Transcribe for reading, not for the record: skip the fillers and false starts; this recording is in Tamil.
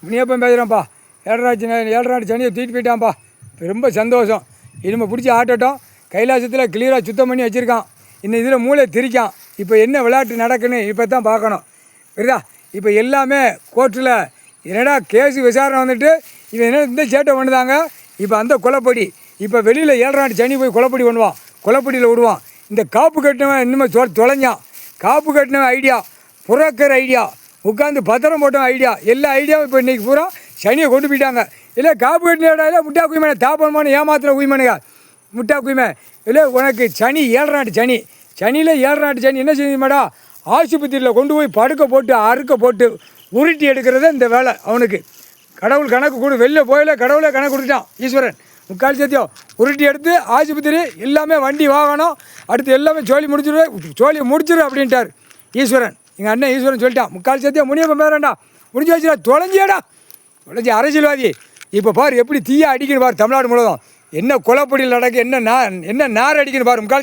முனியப்பன் பேசுகிறேன்ப்பா. ஏழரை சனியை தூக்கிட்டு போயிட்டான்ப்பா. ரொம்ப சந்தோஷம். இனிமேல் பிடிச்சி ஆட்டட்டும். கைலாசத்தில் கிளியராக சுத்தம் பண்ணி வச்சுருக்கான். இன்னும் இதில் மூளை திரிக்கான். இப்போ என்ன விளையாட்டு நடக்குன்னு இப்போ தான் பார்க்கணும். புரியுதா? இப்போ எல்லாமே கோர்ட்டில் என்னடா கேஸு விசாரணை வந்துட்டு இவன் என்ன இந்த சேட்டை பண்ணுதாங்க. இப்போ அந்த கொலைப்படி இப்போ வெளியில் ஏழரை சனி போய் கொலைப்படி பண்ணுவான். கொலைப்படியில் விடுவான். இந்த காப்பு கட்டினவன் இன்னுமே தொலைஞ்சான். காப்பு கட்டினவன் ஐடியா, புறக்கிற ஐடியா, உட்காந்து பத்திரம் போட்டவன் ஐடியா, எல்லா ஐடியாவும் இப்போ இன்றைக்கி பூரா சனியை கொண்டு போயிட்டாங்க. இல்லை காப்பு கட்டின இடம் முட்டா குய்மனை தாப்பனமான ஏமாத்திர குய்மனுங்க முட்டா குய்மை. இல்லை உனக்கு சனி ஏழரை சனி. சனியில் ஏழரை சனி என்ன செய்யுமாடா? ஆஸ்பத்திரியில் கொண்டு போய் படுக்க போட்டு அறுக்க போட்டு உருட்டி எடுக்கிறத இந்த வேலை அவனுக்கு. கடவுள் கணக்கு கொடு. வெளில போயில கடவுளே கணக்கு கொடுத்துட்டான் ஈஸ்வரன். முக்கால் சத்தியம் உருட்டி எடுத்து ஆஸ்பத்திரி எல்லாமே வண்டி வாகனம் அடுத்து எல்லாமே சோழி முடிச்சிரு அப்படின்ட்டார் ஈஸ்வரன். எங்கள் அண்ணன் ஈஸ்வரன் சொல்லிட்டான். முக்கால் சத்தியம் முனியப்பன் பேரண்டா முடிஞ்சு வச்சுடா. தொலைஞ்சி அரசியல்வாதி. இப்போ பாரு எப்படி தீயா அடிக்கணும் பாரு. தமிழ்நாடு முழுவதும் என்ன கொலைப்படியில் நடக்கு, என்ன நார் அடிக்கணும் பாரு. முக்கால்